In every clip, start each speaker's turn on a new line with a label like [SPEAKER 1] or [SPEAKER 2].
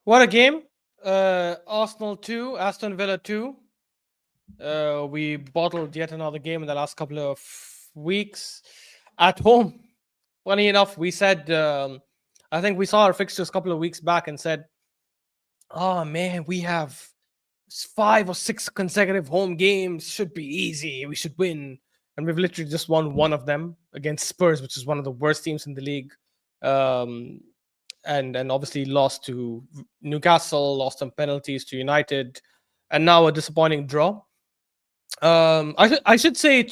[SPEAKER 1] What a game! Arsenal 2, Aston Villa 2. We bottled yet another game in the last couple of weeks at home. Funny enough, we said, I think we saw our fixtures a couple of weeks back and said, oh man, we have 5 or 6 consecutive home games. Should be easy. We should win. And we've literally just won one of them against Spurs, which is one of the worst teams in the league. Um, and obviously lost to Newcastle, lost on penalties to United, and now a disappointing draw. I should say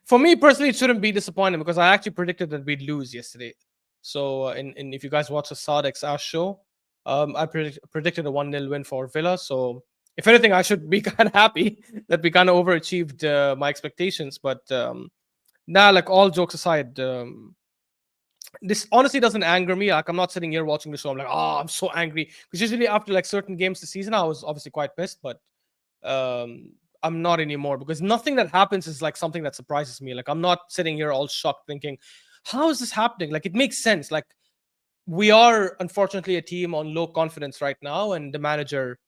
[SPEAKER 1] for me personally, it shouldn't be disappointing because I actually predicted that we'd lose yesterday. So in if you guys watch the Sadex Ash show, I predicted a 1-0 win for Villa. So if anything, I should be kind of happy that we kind of overachieved my expectations. But now, like all jokes aside, this honestly doesn't anger me. Like I'm not sitting here watching the show. I'm like, oh, I'm so angry because usually after like certain games this season, I was obviously quite pissed, but um, I'm not anymore because nothing that happens is like something that surprises me. Like I'm not sitting here all shocked thinking, how is this happening? Like it makes sense. Like we are unfortunately a team on low confidence right now, and the manager,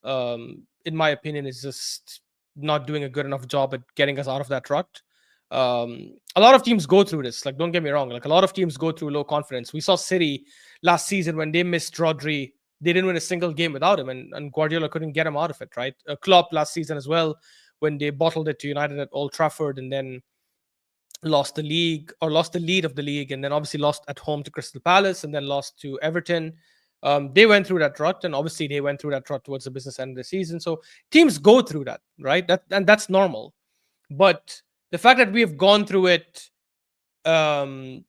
[SPEAKER 1] in my opinion, is just not doing a good enough job at getting us out of that rut. A lot of teams go through this. Like, don't get me wrong. Like, a lot of teams go through low confidence. We saw City last season when they missed Rodri. They didn't win a single game without him, and Guardiola couldn't get him out of it, right? Klopp last season as well, when they bottled it to United at Old Trafford and then lost the league or lost the lead of the league, and then obviously lost at home to Crystal Palace and then lost to Everton. They went through that rut, and obviously they went through that rut towards the business end of the season. So teams go through that, right? And that's normal. But the fact that we have gone through it, um,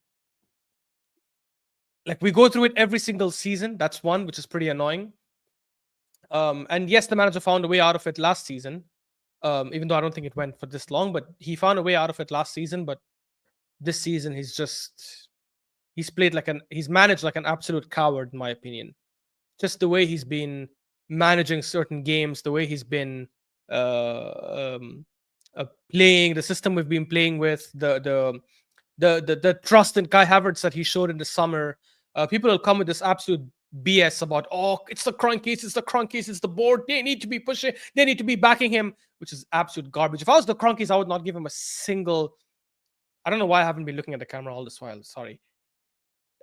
[SPEAKER 1] like we go through it every single season, that's one, which is pretty annoying. And yes, the manager found a way out of it last season. Even though I don't think it went for this long, but he found a way out of it last season. But this season, he's managed like an absolute coward, in my opinion. Just the way he's been managing certain games, the way he's been playing, the system we've been playing with, the trust in Kai Havertz that he showed in the summer. People will come with this absolute BS about, oh, it's the Cronkies, it's the board. They need to be pushing, they need to be backing him, which is absolute garbage. If I was the Cronkies, I would not give him a single. I don't know why I haven't been looking at the camera all this while. Sorry.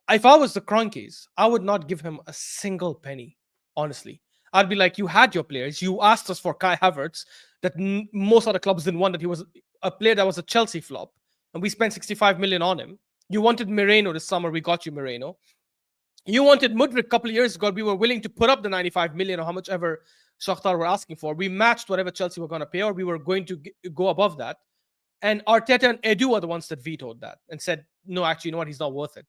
[SPEAKER 1] If I was the Cronkies, I would not give him a single penny. Honestly, I'd be like, you had your players. You asked us for Kai Havertz, that most other clubs didn't want. That he was a player that was a Chelsea flop, and we spent 65 million on him. You wanted Moreno this summer. We got you Moreno. You wanted Mudryk a couple of years ago. We were willing to put up the 95 million or how much ever Shakhtar were asking for. We matched whatever Chelsea were going to pay, or we were going to go above that. And Arteta and Edu are the ones that vetoed that and said, no, actually, you know what? He's not worth it.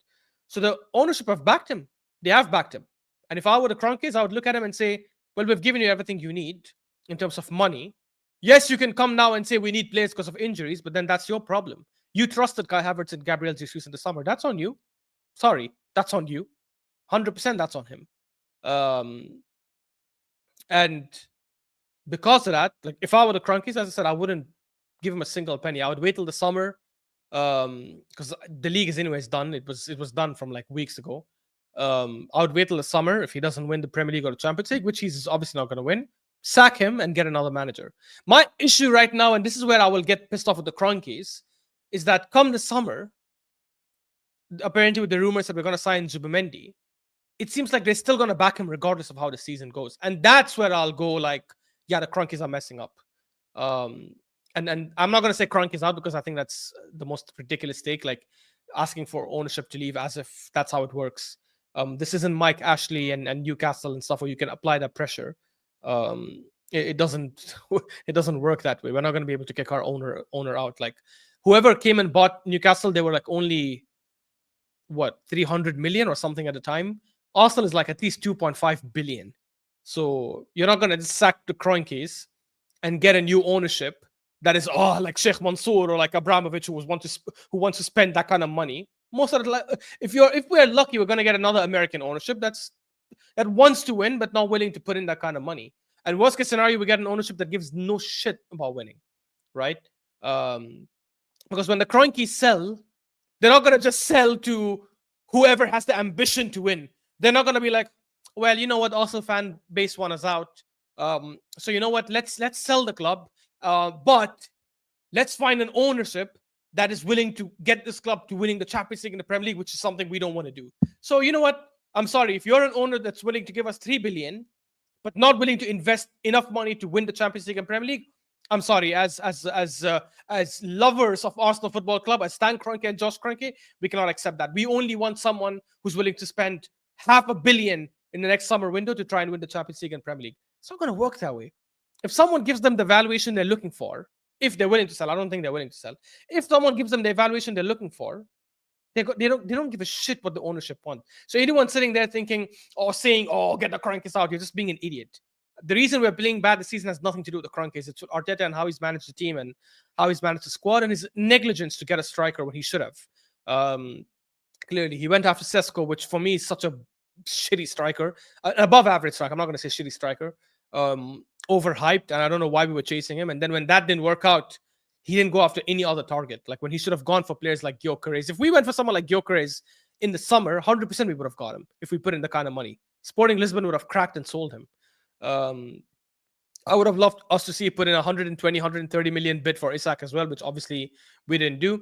[SPEAKER 1] So the ownership have backed him. They have backed him. And if I were the Kroenkes, I would look at him and say, well, we've given you everything you need in terms of money. Yes, you can come now and say we need players because of injuries, but then that's your problem. You trusted Kai Havertz and Gabriel Jesus in the summer. That's on you. Sorry, that's on you. 100% that's on him. And because of that, like if I were the Kroenkes, as I said, I wouldn't give him a single penny. I would wait till the summer, because the league is anyways done. It was done from like weeks ago. I would wait till the summer if he doesn't win the Premier League or the Champions League, which he's obviously not going to win. Sack him and get another manager. My issue right now, and this is where I will get pissed off with the Kroenkes, is that come the summer, apparently with the rumors that we're going to sign Zubimendi, it seems like they're still going to back him regardless of how the season goes, and that's where I'll go like, yeah, the Kroenkes are messing up. And I'm not going to say Kroenke is out because I think that's the most ridiculous take, like asking for ownership to leave as if that's how it works. This isn't Mike Ashley and Newcastle and stuff where you can apply that pressure. It doesn't it doesn't work that way. We're not going to be able to kick our owner out. Like whoever came and bought Newcastle, they were like only 300 million or something at the time. Arsenal is like at least 2.5 billion. So you're not going to sack the Kroenkes and get a new ownership that is like Sheikh Mansour or like Abramovich who wants to spend that kind of money. Most of the if we're lucky, we're going to get another American ownership that wants to win but not willing to put in that kind of money. And worst case scenario, we get an ownership that gives no shit about winning, right? Because when the Kroenkes sell, they're not going to just sell to whoever has the ambition to win. They're not going to be like, well, you know what? Also, fan base want us out. So you know what? Let's sell the club, but let's find an ownership that is willing to get this club to winning the Champions League and the Premier League, which is something we don't want to do. So you know what? I'm sorry if you're an owner that's willing to give us 3 billion, but not willing to invest enough money to win the Champions League and Premier League. I'm sorry, as lovers of Arsenal Football Club, as Stan Kroenke and Josh Kroenke, we cannot accept that. We only want someone who's willing to spend 500 million in the next summer window to try and win the Champions League and Premier League. It's not going to work that way. If someone gives them the valuation they're looking for, if they're willing to sell, I don't think they're willing to sell. If someone gives them the evaluation they're looking for, they don't give a shit what the ownership want. So anyone sitting there thinking or saying, "Oh, get the Kroenkes out," you're just being an idiot. The reason we're playing bad this season has nothing to do with the Kroenkes. It's with Arteta and how he's managed the team and how he's managed the squad and his negligence to get a striker when he should have. Um, Clearly, he went after Sesko, which for me is such a shitty striker, above average striker. I'm not going to say shitty striker. Overhyped, and I don't know why we were chasing him. And then when that didn't work out, he didn't go after any other target. Like when he should have gone for players like Gyökeres. If we went for someone like Gyökeres in the summer, 100% we would have got him if we put in the kind of money. Sporting Lisbon would have cracked and sold him. Um, I would have loved us to see put in 120, 130 million bid for Isak as well, which obviously we didn't do.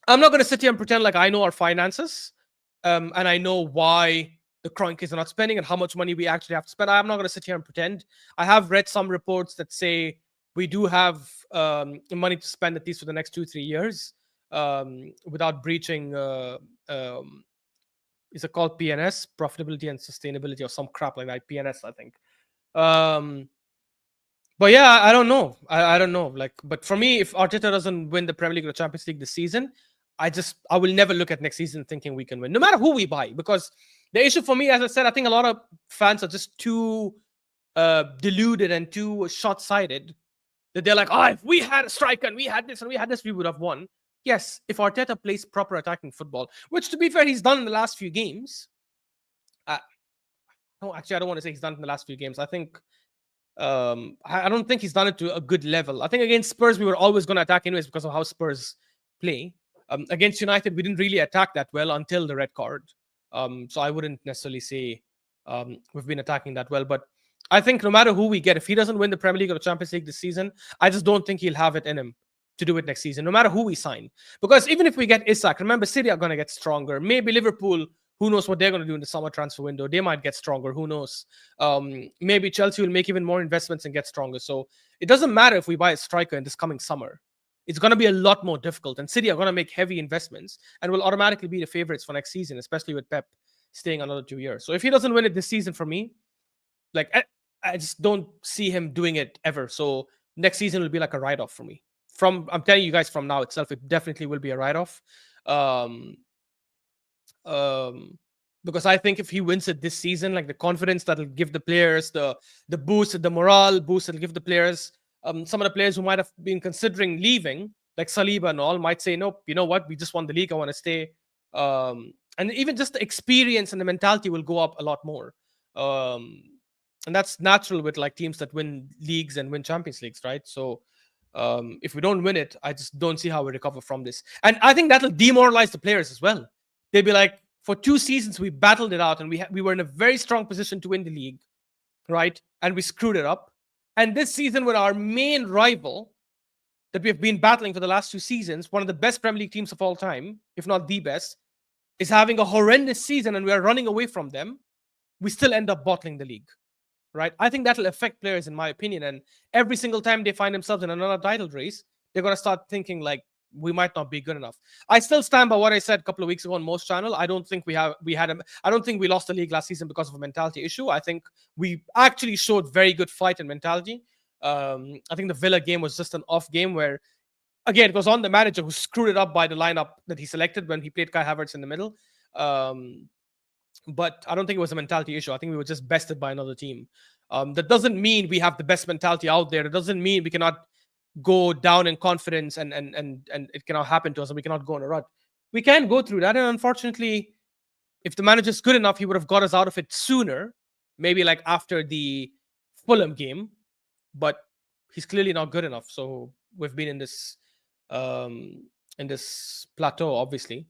[SPEAKER 1] I'm not going to sit here and pretend like I know our finances, and I know why the Kroenkes are not spending and how much money we actually have to spend. I'm not going to sit here and pretend. I have read some reports that say we do have money to spend at least for the next 2-3 years without breaching. Um, is it called PNS, profitability and sustainability, or some crap like that? PNS, I think. Um, but yeah, I don't know. I don't know. Like, but for me, if Arteta doesn't win the Premier League or the Champions League this season, I will never look at next season thinking we can win, no matter who we buy. Because the issue for me, as I said, I think a lot of fans are just too deluded and too short-sighted that they're like, oh, if we had a striker and we had this and we had this, we would have won. Yes, if Arteta plays proper attacking football, which to be fair, he's done in the last few games. No, actually, I don't want to say he's done it in the last few games. I think I don't think he's done it to a good level. I think against Spurs, we were always going to attack anyways because of how Spurs play. Against United, we didn't really attack that well until the red card. So I wouldn't necessarily say we've been attacking that well. But I think no matter who we get, if he doesn't win the Premier League or the Champions League this season, I just don't think he'll have it in him to do it next season, no matter who we sign. Because even if we get Isak, remember, City are going to get stronger. Maybe Liverpool, who knows what they're going to do in the summer transfer window. They might get stronger. Who knows? Maybe Chelsea will make even more investments and get stronger. So it doesn't matter if we buy a striker in this coming summer. It's going to be a lot more difficult. And City are going to make heavy investments and will automatically be the favorites for next season, especially with Pep staying another 2 years. So if he doesn't win it this season for me, like I just don't see him doing it ever. So next season will be like a write-off for me. I'm telling you guys from now itself, it definitely will be a write-off. Um, um, because I think if he wins it this season, like the confidence that'll give the players, the boost, the morale boost it'll give the players. Some of the players who might have been considering leaving, like Saliba and all, might say, "Nope, you know what? We just won the league. I want to stay." And even just the experience and the mentality will go up a lot more. Um, and that's natural with like teams that win leagues and win Champions Leagues, right? So if we don't win it, I just don't see how we recover from this. And I think that'll demoralize the players as well. They'd be like, for 2 seasons we battled it out and we were in a very strong position to win the league, right? And we screwed it up. And this season, with our main rival that we've been battling for the last 2 seasons, one of the best Premier League teams of all time, if not the best, is having a horrendous season and we are running away from them, we still end up bottling the league, right? I think that'll affect players, in my opinion. And every single time they find themselves in another title race, they're going to start thinking like, we might not be good enough. I still stand by what I said a couple of weeks ago on Most Channel. I don't think I don't think we lost the league last season because of a mentality issue. I think we actually showed very good fight and mentality. I think the Villa game was just an off game where, again, it was on the manager who screwed it up by the lineup that he selected when he played Kai Havertz in the middle. But I don't think it was a mentality issue. I think we were just bested by another team. That doesn't mean we have the best mentality out there. It doesn't mean we cannot go down in confidence and it cannot happen to us and we cannot go on a rut. We can go through that. And unfortunately, if the manager's good enough, he would have got us out of it sooner, maybe like after the Fulham game. But he's clearly not good enough. So we've been in this plateau, obviously.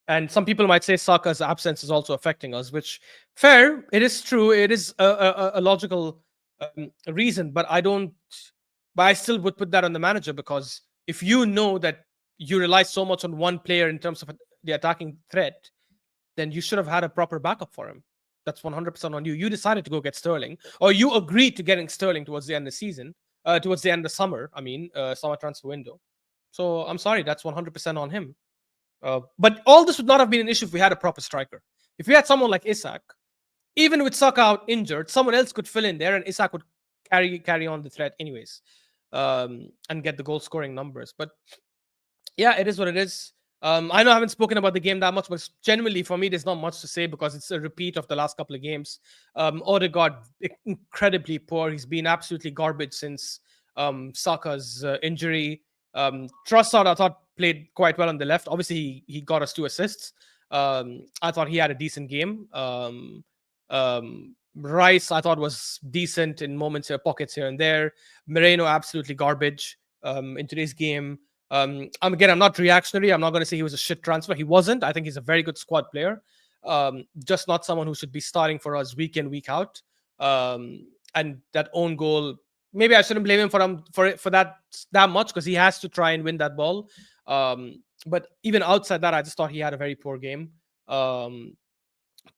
[SPEAKER 1] And some people might say Saka's absence is also affecting us, which fair. It is true. It is a logical reason, but I don't. But I still would put that on the manager, because if you know that you rely so much on one player in terms of the attacking threat, then you should have had a proper backup for him. That's 100% on you. You decided to go get Sterling, or you agreed to getting Sterling towards the end of the season, towards the end of the summer. I mean, summer transfer window. So I'm sorry, that's 100% on him. But all this would not have been an issue if we had a proper striker. If we had someone like Isak, even with Saka out injured, someone else could fill in there, and Isak would carry on the threat anyways, and get the goal scoring numbers. But yeah, it is what it is. I know I haven't spoken about the game that much, but generally for me, there's not much to say because it's a repeat of the last couple of games. Odegaard, incredibly poor. He's been absolutely garbage since Saka's injury. Trossard, I thought, played quite well on the left. Obviously, he got us 2 assists. I thought he had a decent game. Rice, I thought, was decent in moments here, pockets here and there. Moreno, absolutely garbage in today's game. Again, I'm not reactionary. I'm not going to say he was a shit transfer. He wasn't. I think he's a very good squad player. Just not someone who should be starting for us week in, week out. And that own goal, maybe I shouldn't blame him for that much, because he has to try and win that ball. But even outside that, I just thought he had a very poor game. Partey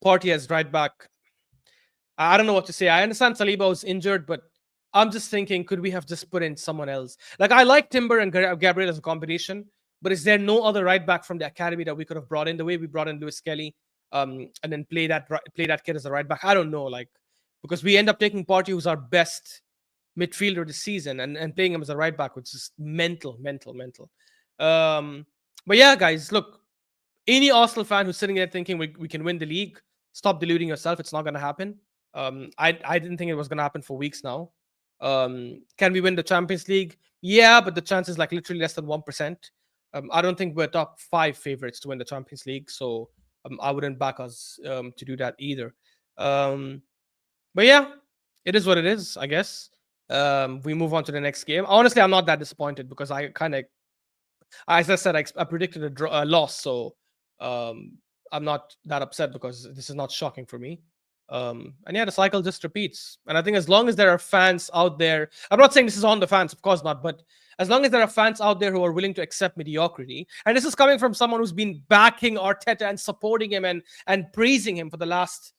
[SPEAKER 1] as right back, I don't know what to say. I understand Saliba was injured, but I'm just thinking, could we have just put in someone else? Like, I like Timber and Gabriel as a combination, but is there no other right back from the academy that we could have brought in the way we brought in Lewis Kelly, and then play that kid as a right back? I don't know, like, because we end up taking Partey, who's our best midfielder this season, and playing him as a right back, which is mental. But yeah, guys, look, any Arsenal fan who's sitting there thinking we can win the league, stop deluding yourself. It's not going to happen. I didn't think it was going to happen for weeks now. Can we win the Champions League? Yeah, but the chance is like literally less than 1%. I don't think we're top 5 favorites to win the Champions League, so I wouldn't back us to do that either. But yeah, it is what it is, I guess. We move on to the next game. Honestly, I'm not that disappointed, because I kind of, as I said, I predicted a loss, so I'm not that upset, because this is not shocking for me. And yeah, the cycle just repeats. And I think as long as there are fans out there, I'm not saying this is on the fans, of course not, but as long as there are fans out there who are willing to accept mediocrity, and this is coming from someone who's been backing Arteta and supporting him and praising him for the last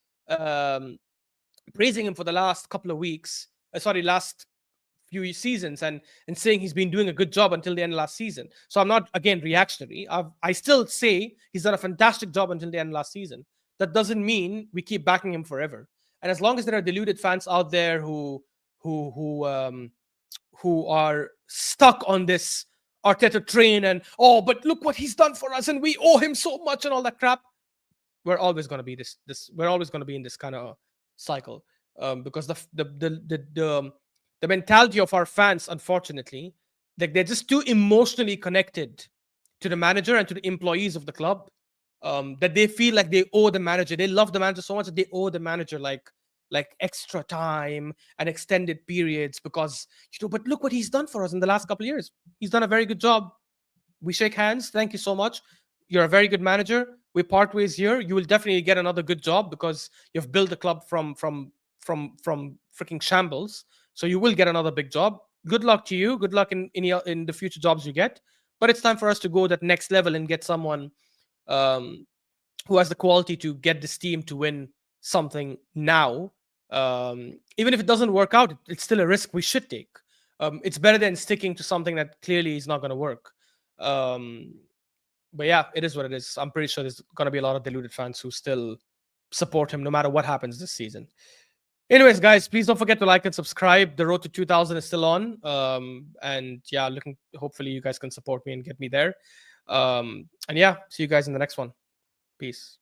[SPEAKER 1] couple of weeks, last few seasons, and saying he's been doing a good job until the end of last season. So I'm not, again, reactionary. I still say he's done a fantastic job until the end of last season. That doesn't mean we keep backing him forever. And as long as there are deluded fans out there who are stuck on this Arteta train, and but look what he's done for us, and we owe him so much, and all that crap, we're always going to be we're always going to be in this kind of cycle, because the mentality of our fans, unfortunately, like, they're just too emotionally connected to the manager and to the employees of the club, that they feel like they owe the manager. They love the manager so much that they owe the manager like extra time and extended periods, because but look what he's done for us in the last couple of years. He's done a very good job. We shake hands. Thank you so much. You're a very good manager. We part ways here. You will definitely get another good job, because you've built the club from freaking shambles. So you will get another big job. Good luck to you. Good luck in the future jobs you get. But it's time for us to go that next level and get someone who has the quality to get this team to win something now. Even if it doesn't work out, it's still a risk we should take. It's better than sticking to something that clearly is not going to work. But yeah, it is what it is. I'm pretty sure there's going to be a lot of deluded fans who still support him no matter what happens this season. Anyways, guys, please don't forget to like and subscribe. The road to 2000 is still on. And yeah, hopefully you guys can support me and get me there. And yeah, see you guys in the next one. Peace.